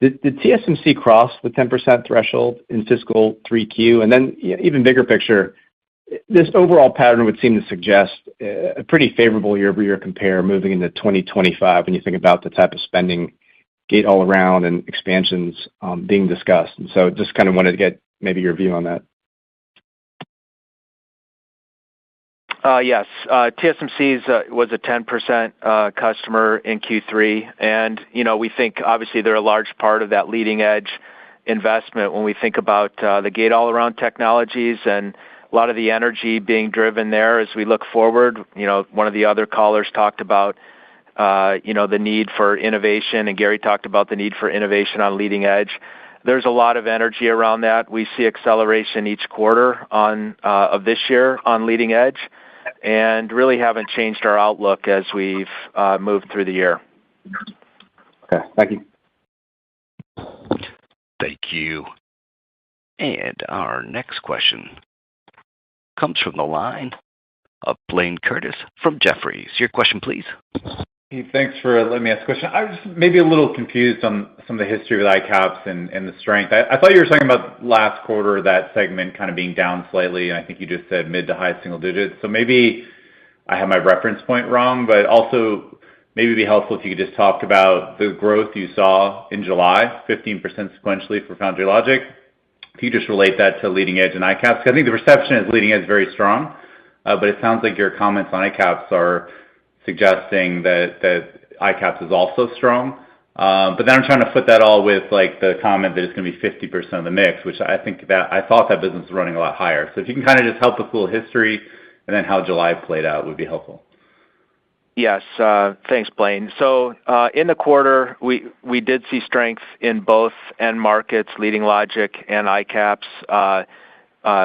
Did TSMC cross the 10% threshold in fiscal 3Q? And then even bigger picture, this overall pattern would seem to suggest a pretty favorable year-over-year compare moving into 2025 when you think about the type of spending, gate all around and expansions being discussed. And so just kind of wanted to get maybe your view on that. Yes. TSMC was a 10% customer in Q3. And, we think obviously they're a large part of that leading edge investment when we think about the gate all around technologies and a lot of the energy being driven there as we look forward. One of the other callers talked about the need for innovation, and Gary talked about the need for innovation on leading edge. There's a lot of energy around that. We see acceleration each quarter of this year on leading edge, and really haven't changed our outlook as we've moved through the year. Okay, thank you. Thank you. And our next question comes from the line of Blayne Curtis from Jefferies. Your question, please. Hey, thanks for letting me ask a question. I was maybe a little confused on some of the history with ICAPS and the strength. I thought you were talking about last quarter, that segment kind of being down slightly, and I think you just said mid to high single digits. So maybe I have my reference point wrong, but also maybe it'd be helpful if you could just talk about the growth you saw in July, 15% sequentially for Foundry Logic. If you just relate that to leading edge and ICAPS, I think the perception is leading edge is very strong, but it sounds like your comments on ICAPS are suggesting that ICAPS is also strong. But then I'm trying to put that all with like the comment that it's going to be 50% of the mix, which I thought that business was running a lot higher. So if you can kind of just help with a little history and then how July played out would be helpful. Yes, thanks, Blayne. So in the quarter, we did see strength in both end markets, leading logic and ICAPS.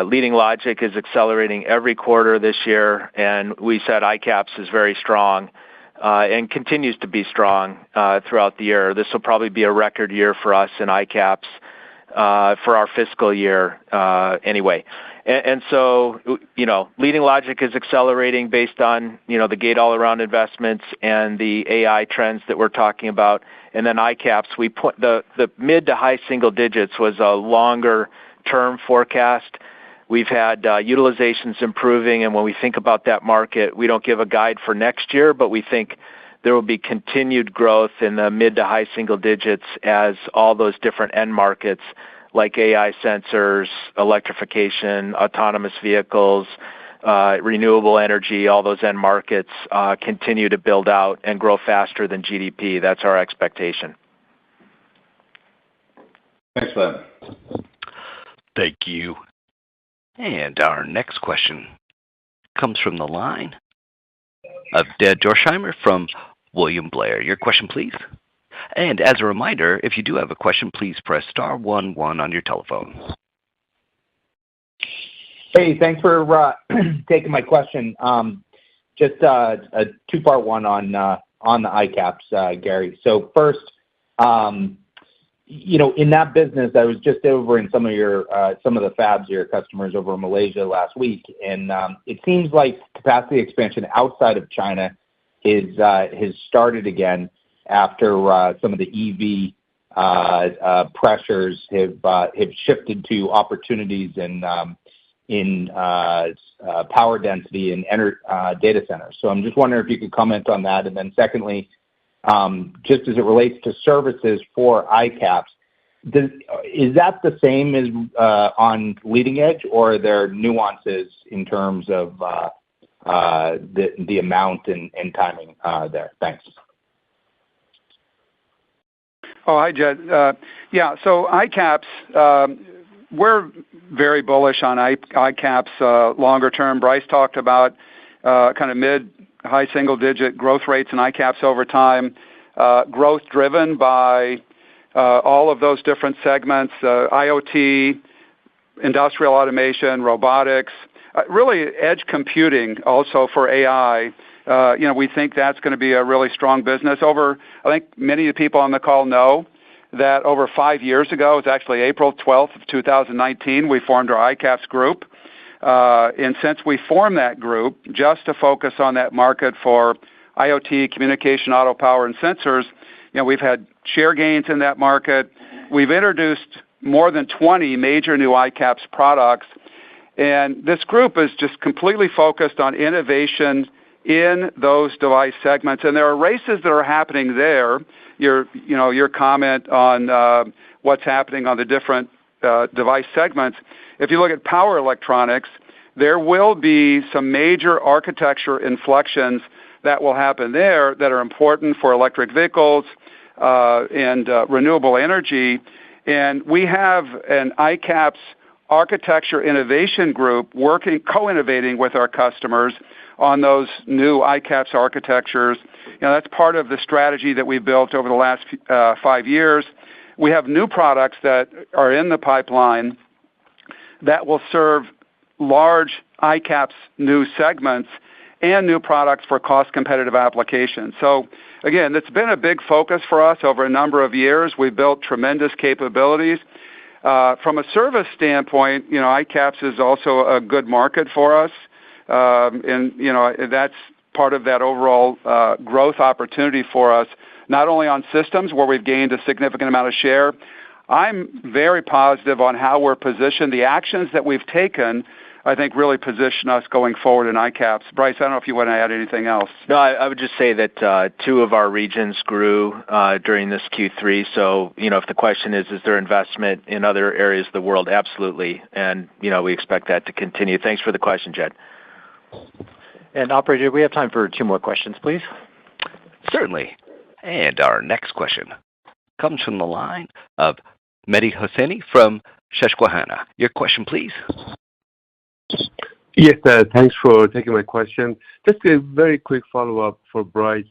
Leading logic is accelerating every quarter this year, and we said ICAPS is very strong and continues to be strong throughout the year. This will probably be a record year for us in ICAPS for our fiscal year anyway. And so, leading logic is accelerating based on, the gate all around investments and the AI trends that we're talking about. And then ICAPS, we put the mid to high single digits was a longer term forecast. We've had utilizations improving, and when we think about that market, we don't give a guide for next year, but we think there will be continued growth in the mid to high single digits as all those different end markets like AI sensors, electrification, autonomous vehicles, renewable energy, all those end markets continue to build out and grow faster than GDP. That's our expectation. Thanks for that. Thank you. And our next question comes from the line of Jed Dorsheimer from William Blair. Your question, please. And as a reminder, if you do have a question, please press star 11 on your telephone. Hey, thanks for taking my question. Just a two-part one on the ICAPS, Gary. So first, in that business, I was just over in some of the fabs, your customers over in Malaysia last week, and it seems like capacity expansion outside of China has started again after some of the EV pressures have shifted to opportunities in power density and data centers. So I'm just wondering if you could comment on that. And then secondly, just as it relates to services for ICAPS, is that the same as on leading edge, or are there nuances in terms of the amount and timing there? Thanks. Oh, hi, Jed. Yeah, so ICAPS, we're very bullish on ICAPS longer term. Bryce talked about kind of mid-high single-digit growth rates in ICAPS over time, growth driven by all of those different segments, IoT, industrial automation, robotics, really edge computing also for AI. We think that's going to be a really strong business. I think many of the people on the call know that over 5 years ago, it's actually April 12th of 2019, we formed our ICAPS group. And since we formed that group, just to focus on that market for IoT, communication, auto power, and sensors, we've had share gains in that market. We've introduced more than 20 major new ICAPS products. And this group is just completely focused on innovation in those device segments. And there are races that are happening there. Your comment on what's happening on the different device segments. If you look at power electronics, there will be some major architecture inflections that will happen there that are important for electric vehicles and renewable energy. And we have an ICAPS architecture innovation group co-innovating with our customers on those new ICAPS architectures. That's part of the strategy that we built over the last 5 years. We have new products that are in the pipeline that will serve large ICAPS new segments and new products for cost-competitive applications. So, again, it's been a big focus for us over a number of years. We've built tremendous capabilities. From a service standpoint, ICAPS is also a good market for us. And that's part of that overall growth opportunity for us, not only on systems where we've gained a significant amount of share. I'm very positive on how we're positioned. The actions that we've taken, I think, really position us going forward in ICAPS. Bryce, I don't know if you want to add anything else. No, I would just say that 2 of our regions grew during this Q3. So, if the question is there investment in other areas of the world? Absolutely. And, we expect that to continue. Thanks for the question, Jed. And operator, we have time for 2 more questions, please. Certainly. And our next question comes from the line of Mehdi Hosseini from Susquehanna. Your question, please. Yes, thanks for taking my question. Just a very quick follow-up for Bryce.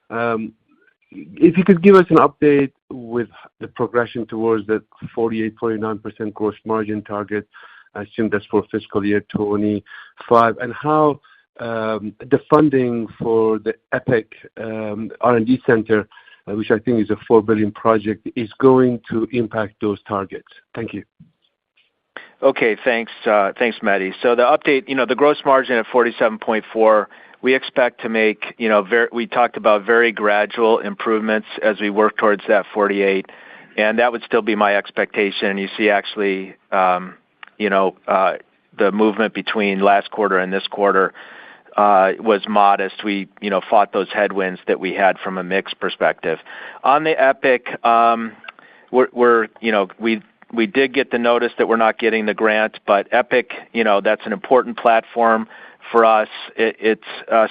If you could give us an update with the progression towards the 48-49% gross margin target, I assume that's for fiscal year 25, and how the funding for the EPIC R&D Center, which I think is a $4 billion project, is going to impact those targets. Thank you. Okay, thanks, Mehdi. So the update, the gross margin at 47.4, we expect to make, we talked about very gradual improvements as we work towards that 48, and that would still be my expectation. You see, actually, the movement between last quarter and this quarter was modest. We, fought those headwinds that we had from a mix perspective. On the EPIC, we did get the notice that we're not getting the grant, but EPIC, that's an important platform for us. It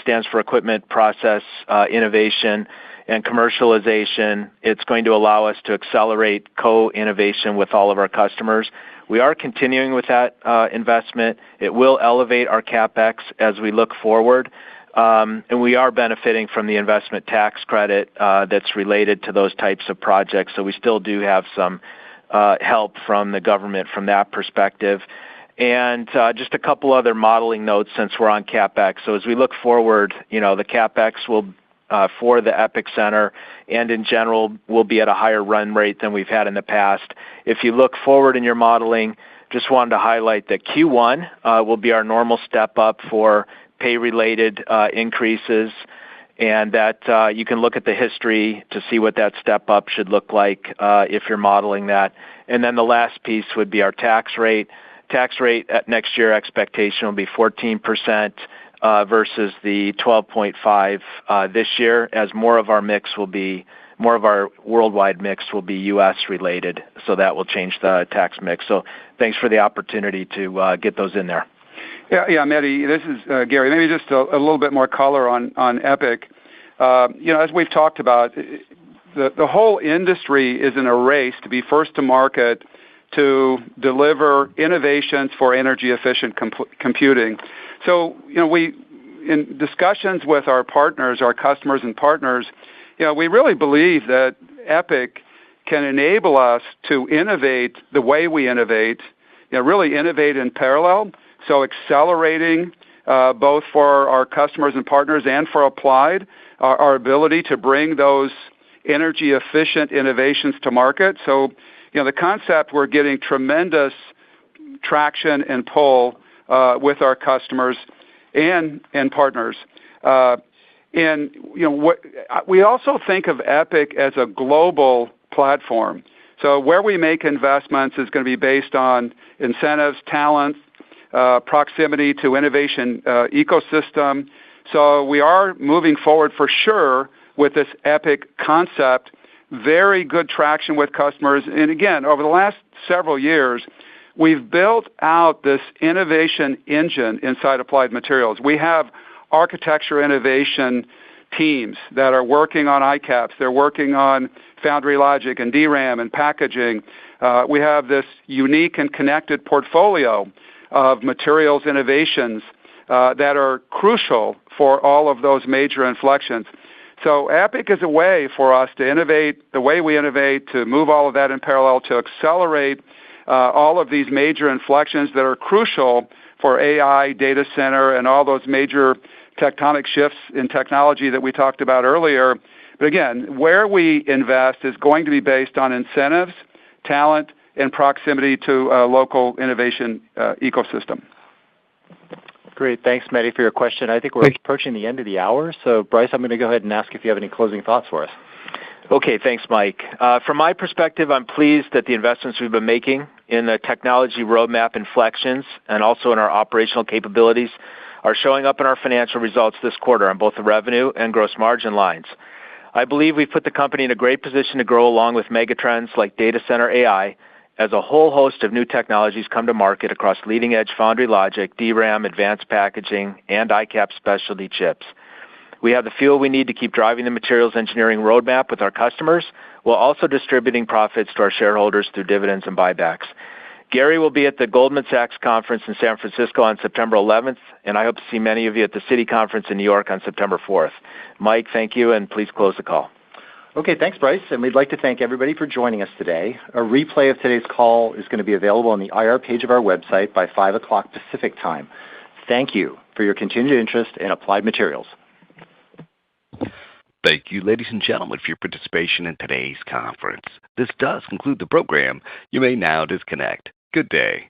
stands for Equipment Process Innovation and Commercialization. It's going to allow us to accelerate co-innovation with all of our customers. We are continuing with that investment. It will elevate our CapEx as we look forward, and we are benefiting from the investment tax credit that's related to those types of projects. So we still do have some help from the government from that perspective. And just a couple other modeling notes since we're on CapEx. So as we look forward, the CapEx will for the EPIC Center and in general will be at a higher run rate than we've had in the past. If you look forward in your modeling, just wanted to highlight that Q1 will be our normal step up for pay-related increases. and that you can look at the history to see what that step up should look like if you're modeling that. And then the last piece would be our tax rate. Tax rate at next year expectation will be 14% versus the 12.5 this year, as more of our worldwide mix will be U.S. related, so that will change the tax mix. So thanks for the opportunity to get those in there. Yeah, Mehdi, this is Gary. Maybe just a little bit more color on EPIC. As we've talked about, the whole industry is in a race to be first to market to deliver innovations for energy-efficient computing. So, we, in discussions with our partners, our customers and partners, we really believe that EPIC can enable us to innovate the way we innovate, really innovate in parallel. So accelerating both for our customers and partners and for Applied, our ability to bring those energy-efficient innovations to market. So, the concept, we're getting tremendous traction and pull with our customers and partners. We also think of EPIC as a global platform. So where we make investments is going to be based on incentives, talent, proximity to innovation ecosystem. So we are moving forward for sure with this EPIC concept. Very good traction with customers. And again, over the last several years, we've built out this innovation engine inside Applied Materials. We have architecture innovation teams that are working on ICAPS. They're working on foundry logic and DRAM and packaging. We have this unique and connected portfolio of materials innovations that are crucial for all of those major inflections. So EPIC is a way for us to innovate the way we innovate, to move all of that in parallel, to accelerate all of these major inflections that are crucial for AI, data center, and all those major tectonic shifts in technology that we talked about earlier. But again, where we invest is going to be based on incentives, talent, and proximity to a local innovation ecosystem. Great. Thanks, Mehdi, for your question. I think we're approaching the end of the hour. So, Bryce, I'm going to go ahead and ask if you have any closing thoughts for us. Okay, thanks, Mike. From my perspective, I'm pleased that the investments we've been making in the technology roadmap inflections and also in our operational capabilities are showing up in our financial results this quarter on both the revenue and gross margin lines. I believe we've put the company in a great position to grow along with megatrends like data center AI as a whole host of new technologies come to market across leading-edge foundry logic, DRAM, advanced packaging, and ICAPS specialty chips. We have the fuel we need to keep driving the materials engineering roadmap with our customers while also distributing profits to our shareholders through dividends and buybacks. Gary will be at the Goldman Sachs conference in San Francisco on September 11th, and I hope to see many of you at the Citi conference in New York on September 4th. Mike, thank you, and please close the call. Okay, thanks, Bryce. And we'd like to thank everybody for joining us today. A replay of today's call is going to be available on the IR page of our website by 5 o'clock Pacific time. Thank you for your continued interest in Applied Materials. Thank you, ladies and gentlemen, for your participation in today's conference. This does conclude the program. You may now disconnect. Good day.